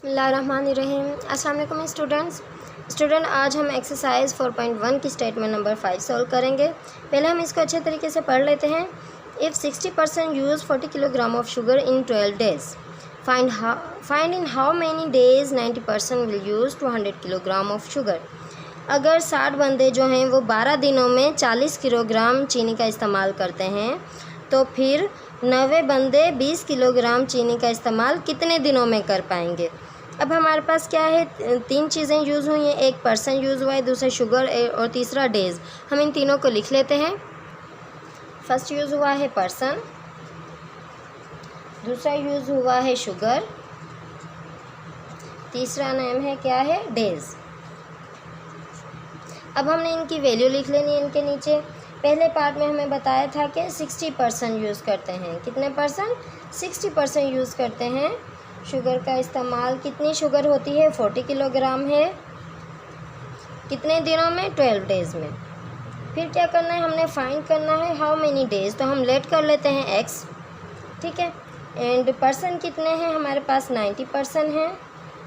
बिस्मिल्लाहिर्रहमानिर्रहीम। अस्सलाम वालेकुम स्टूडेंट आज हम एक्सरसाइज 4.1 की स्टेटमेंट नंबर 5 सॉल्व करेंगे। पहले हम इसको अच्छे तरीके से पढ़ लेते हैं। If 60% use 40 kilogram of sugar in 12 days, find in how many days 90% will use 200 kilogram of sugar. अगर 60 बंदे जो हैं वो 12 दिनों में 40 किलोग्राम चीनी का इस्तेमाल करते हैं, तो फिर 90 बंदे 20 किलोग्राम चीनी का इस्तेमाल कितने दिनों में कर पाएंगे। अब हमारे पास क्या है, 3 चीज़ें यूज़ हुई हैं। एक पर्सन यूज़ हुआ है, दूसरा शुगर और तीसरा डेज़। हम इन तीनों को लिख लेते हैं। फर्स्ट यूज़ हुआ है पर्सन, दूसरा यूज़ हुआ है शुगर, तीसरा नाम है क्या है, डेज़। अब हमने इनकी वैल्यू लिख लेनी है इनके नीचे। पहले पार्ट में हमें बताया था कि 60% यूज़ करते हैं। कितने परसेंट? 60% यूज़ करते हैं शुगर का इस्तेमाल। कितनी शुगर होती है? 40 किलोग्राम है। कितने दिनों में? 12 डेज़ में। फिर क्या करना है, हमने फाइंड करना है हाउ मेनी डेज़। तो हम लेट कर लेते हैं एक्स, ठीक है। एंड पर्सन कितने हैं हमारे पास? 90% हैं।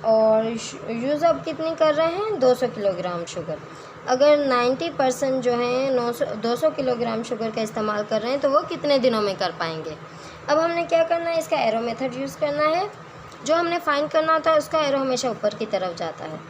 और यूज़ अब कितनी कर रहे हैं? 200 किलोग्राम शुगर। अगर 90% जो हैं 200 किलोग्राम शुगर का इस्तेमाल कर रहे हैं, तो वो कितने दिनों में कर पाएंगे। अब हमने क्या करना है, इसका एरो मेथड यूज़ करना है। जो हमने फाइंड करना होता है उसका एरो हमेशा ऊपर की तरफ जाता है।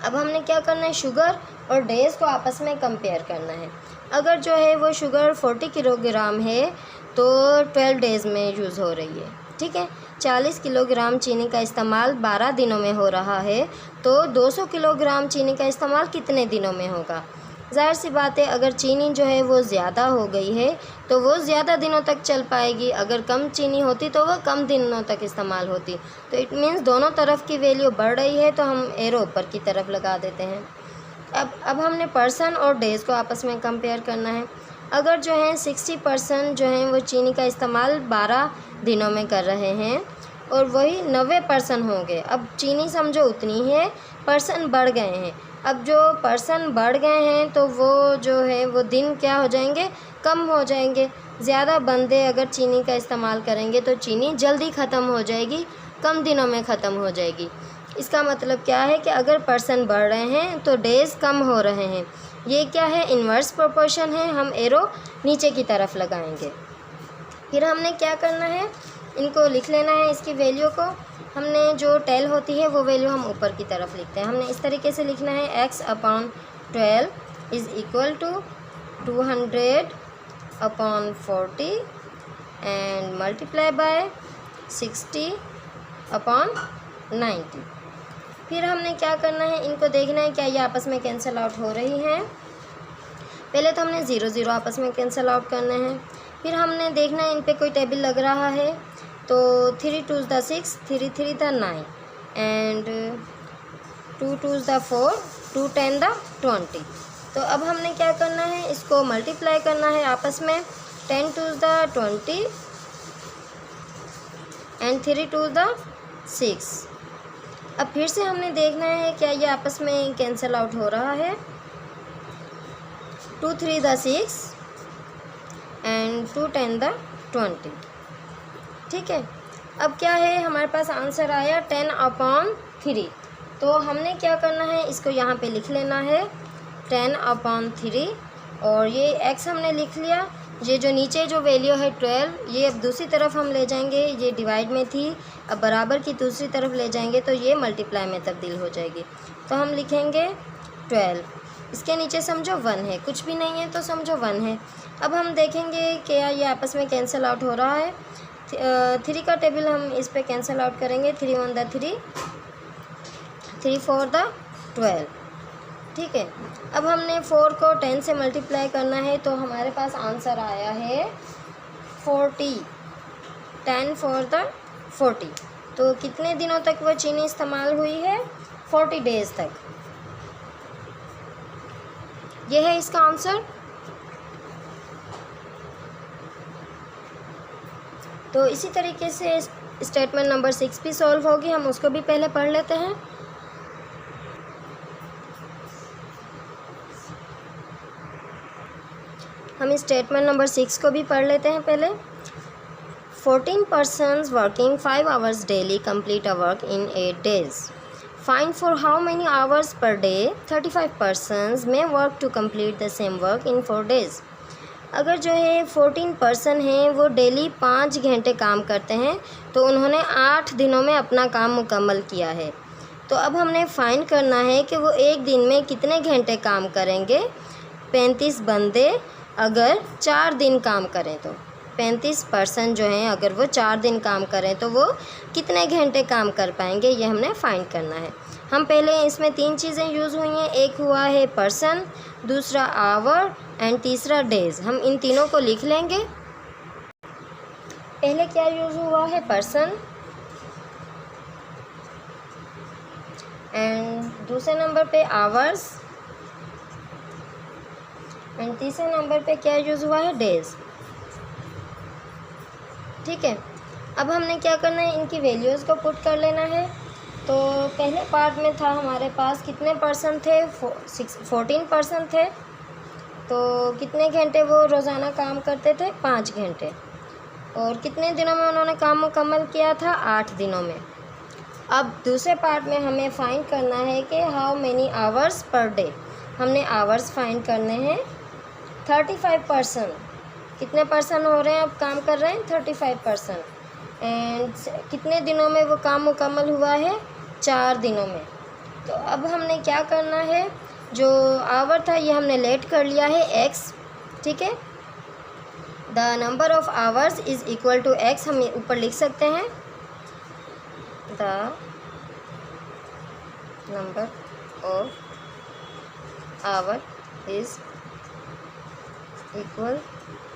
अब हमने क्या करना है, शुगर और डेज़ को आपस में कंपेयर करना है। अगर जो है वो शुगर 40 किलोग्राम है तो 12 डेज़ में यूज़ हो रही है, ठीक है। 40 किलोग्राम चीनी का इस्तेमाल 12 दिनों में हो रहा है, तो 200 किलोग्राम चीनी का इस्तेमाल कितने दिनों में होगा। ज़ाहिर सी बात है, अगर चीनी जो है वो ज़्यादा हो गई है तो वो ज़्यादा दिनों तक चल पाएगी। अगर कम चीनी होती तो वो कम दिनों तक इस्तेमाल होती। तो इट मीन्स दोनों तरफ की वैल्यू बढ़ रही है, तो हम एरो ऊपर की तरफ लगा देते हैं। अब हमने पर्सन और डेज़ को आपस में कंपेयर करना है। अगर जो है 60% जो है वो चीनी का इस्तेमाल 12 दिनों में कर रहे हैं और वही 90% हो गए। अब चीनी समझो उतनी है, पर्सन बढ़ गए हैं। अब जो पर्सन बढ़ गए हैं तो वो जो है वो दिन क्या हो जाएंगे, कम हो जाएंगे। ज़्यादा बंदे अगर चीनी का इस्तेमाल करेंगे तो चीनी जल्दी ख़त्म हो जाएगी, कम दिनों में ख़त्म हो जाएगी। इसका मतलब क्या है कि अगर पर्सन बढ़ रहे हैं तो डेज़ कम हो रहे हैं। ये क्या है, इन्वर्स प्रोपोर्शन है। हम एरो नीचे की तरफ लगाएंगे। फिर हमने क्या करना है, इनको लिख लेना है, इसकी वैल्यू को। हमने जो टेल होती है वो वैल्यू हम ऊपर की तरफ लिखते हैं। हमने इस तरीके से लिखना है, x/12 is equal to 200/40 and multiply by 60/90। फिर हमने क्या करना है, इनको देखना है क्या ये आपस में कैंसिल आउट हो रही हैं। पहले तो हमने 0 0 आपस में कैंसिल आउट करने हैं। फिर हमने देखना है इन पे कोई टेबल लग रहा है। तो 3 2s 6, 3 3 9 एंड 2 2s 4, 2 10 20। तो अब हमने क्या करना है, इसको मल्टीप्लाई करना है आपस में। 10 2s 20 एंड 3 2s 6। अब फिर से हमने देखना है क्या ये आपस में कैंसिल आउट हो रहा है। 2 3 6 एंड 2 10 20, ठीक है। अब क्या है, हमारे पास आंसर आया 10/3। तो हमने क्या करना है, इसको यहाँ पे लिख लेना है 10/3। और ये x हमने लिख लिया। ये जो नीचे जो वैल्यू है 12, ये अब दूसरी तरफ हम ले जाएंगे। ये डिवाइड में थी, अब बराबर की दूसरी तरफ ले जाएंगे तो ये मल्टीप्लाई में तब्दील हो जाएगी। तो हम लिखेंगे 12। इसके नीचे समझो 1 है, कुछ भी नहीं है तो समझो 1 है। अब हम देखेंगे क्या ये आपस में कैंसिल आउट हो रहा है। 3 का टेबल हम इस पे कैंसिल आउट करेंगे। 3 1 3, 3 4 12, ठीक है। अब हमने 4 को 10 से मल्टीप्लाई करना है, तो हमारे पास आंसर आया है 40। 10 4 40। तो कितने दिनों तक वो चीनी इस्तेमाल हुई है? 40 डेज़ तक। ये है इसका आंसर। तो इसी तरीके से स्टेटमेंट नंबर 6 भी सॉल्व होगी। हम उसको भी पहले पढ़ लेते हैं। हम स्टेटमेंट नंबर 6 को भी पढ़ लेते हैं पहले। 14 persons working 5 hours daily complete a work in 8 days. Find for how many hours per day 35 persons may work to complete the same work in 4 days. अगर जो है 14 पर्सन हैं वो डेली 5 घंटे काम करते हैं तो उन्होंने 8 दिनों में अपना काम मुकम्मल किया है। तो अब हमने फाइंड करना है कि वो एक दिन में कितने घंटे काम करेंगे। 35 बंदे अगर 4 दिन काम करें तो 35 पर्सन जो हैं अगर वो 4 दिन काम करें तो वो कितने घंटे काम कर पाएंगे, ये हमने फाइंड करना है। हम पहले इसमें 3 चीज़ें यूज़ हुई हैं, एक हुआ है पर्सन, दूसरा आवर एंड तीसरा डेज़। हम इन तीनों को लिख लेंगे। पहले क्या यूज़ हुआ है, पर्सन, एंड दूसरे नंबर पे आवर्स, एंड तीसरे नंबर पे क्या यूज़ हुआ है, डेज़। ठीक है, अब हमने क्या करना है, इनकी वैल्यूज़ को पुट कर लेना है। तो पहले पार्ट में था हमारे पास कितने पर्सन थे, 14 पर्सन थे। तो कितने घंटे वो रोज़ाना काम करते थे, 5 घंटे। और कितने दिनों में उन्होंने काम मुकम्मल किया था, 8 दिनों में। अब दूसरे पार्ट में हमें फाइंड करना है कि how many hours per day. हमने आवर्स फाइंड करने हैं। 35 पर्सन, कितने पर्सन हो रहे हैं अब काम कर रहे हैं, 35 पर्सन। एंड कितने दिनों में वो काम मुकम्मल हुआ है, 4 दिनों में। तो अब हमने क्या करना है, जो आवर था ये हमने लेट कर लिया है x। ठीक है, the number of hours is equal to x, हम ऊपर लिख सकते हैं the number of hour is equal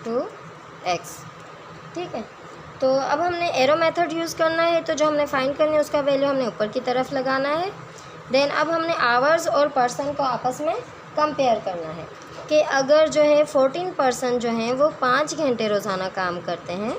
to x। ठीक है, तो अब हमने एरो मेथड यूज़ करना है। तो जो हमने फाइंड करनी है उसका वैल्यू हमने ऊपर की तरफ लगाना है। देन अब हमने आवर्स और पर्सन को आपस में कंपेयर करना है कि अगर जो है 14 पर्सन जो हैं वो 5 घंटे रोज़ाना काम करते हैं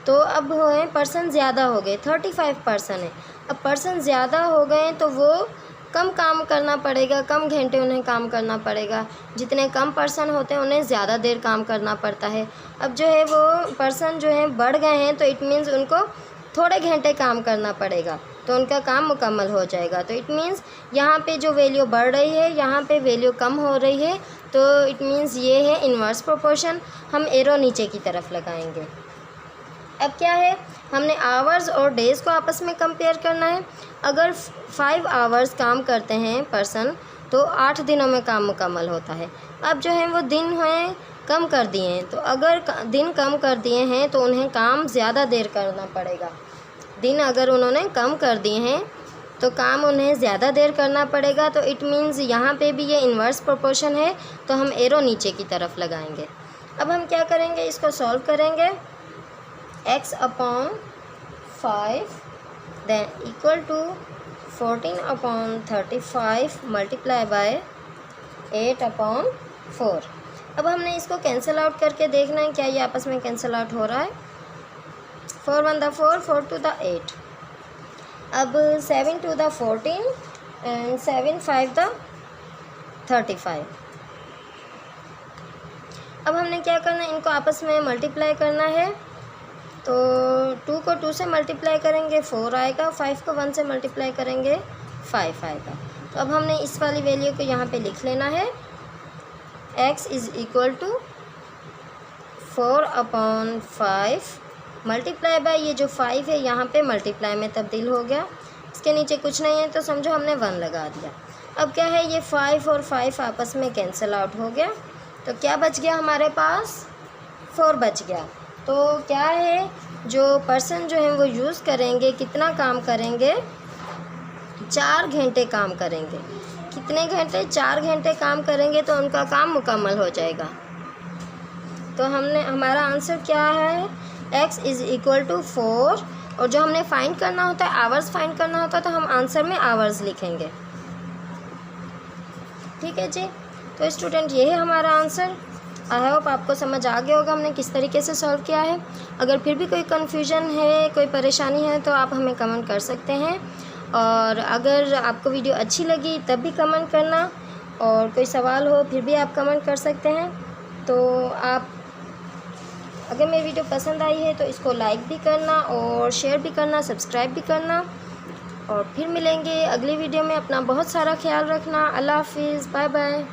तो अब हो गए पर्सन ज़्यादा हो गए, 35 पर्सन है। अब पर्सन ज़्यादा हो गए तो वो कम काम करना पड़ेगा, कम घंटे उन्हें काम करना पड़ेगा। जितने कम पर्सन होते हैं उन्हें ज़्यादा देर काम करना पड़ता है। अब जो है वो पर्सन जो है बढ़ गए हैं तो इट मीन्स उनको थोड़े घंटे काम करना पड़ेगा तो उनका काम मुकम्मल हो जाएगा। तो इट मीन्स यहाँ पे जो वैल्यू बढ़ रही है यहाँ पे वैल्यू कम हो रही है। तो इट मीन्स ये है इन्वर्स प्रोपोर्शन। हम एरो नीचे की तरफ लगाएंगे। अब क्या है, हमने आवर्स और डेज़ को आपस में कंपेयर करना है। अगर 5 आवर्स काम करते हैं पर्सन तो 8 दिनों में काम मुकम्मल होता है। अब जो है वो दिन हैं कम कर दिए हैं, तो अगर दिन कम कर दिए हैं तो उन्हें काम ज़्यादा देर करना पड़ेगा। दिन अगर उन्होंने कम कर दिए हैं तो काम उन्हें ज़्यादा देर करना पड़ेगा। तो इट मीन्स यहाँ पे भी ये इन्वर्स प्रोपोर्शन है, तो हम एरो नीचे की तरफ लगाएंगे। अब हम क्या करेंगे, इसको सॉल्व करेंगे। x upon 5 then equal to 14 upon 35 multiply by 8 upon 4। अब हमने इसको कैंसिल आउट करके देखना है क्या ये आपस में कैंसिल आउट हो रहा है। 4 1 द 4, 4 2 द 8। अब 7 2 द 14 एंड 7 5 द 35। अब हमने क्या करना है, इनको आपस में मल्टीप्लाई करना है। तो 2 को 2 से मल्टीप्लाई करेंगे 4 आएगा, 5 को 1 से मल्टीप्लाई करेंगे 5 आएगा। तो अब हमने इस वाली वैल्यू को यहाँ पे लिख लेना है। x is equal to 4 upon 5 multiply by ये जो 5 है यहाँ पे मल्टीप्लाई में तब्दील हो गया। इसके नीचे कुछ नहीं है तो समझो हमने 1 लगा दिया। अब क्या है, ये 5 और 5 आपस में कैंसिल आउट हो गया। तो क्या बच गया हमारे पास, 4 बच गया। तो क्या है, जो पर्सन जो है वो यूज़ करेंगे, कितना काम करेंगे, 4 घंटे काम करेंगे। कितने घंटे, 4 घंटे काम करेंगे तो उनका काम मुकम्मल हो जाएगा। तो हमारा आंसर क्या है, x इज़ इक्वल टू 4। और जो हमने फाइंड करना होता है, आवर्स फाइंड करना होता है, तो हम आंसर में आवर्स लिखेंगे। ठीक है जी, तो स्टूडेंट ये है हमारा आंसर। आई होप आपको समझ आ गया होगा हमने किस तरीके से सॉल्व किया है। अगर फिर भी कोई कन्फ्यूजन है, कोई परेशानी है तो आप हमें कमेंट कर सकते हैं। और अगर आपको वीडियो अच्छी लगी तब भी कमेंट करना, और कोई सवाल हो फिर भी आप कमेंट कर सकते हैं। तो आप अगर मेरी वीडियो पसंद आई है तो इसको लाइक भी करना और शेयर भी करना, सब्सक्राइब भी करना। और फिर मिलेंगे अगली वीडियो में। अपना बहुत सारा ख्याल रखना। अल्लाह हाफिज़, बाय बाय।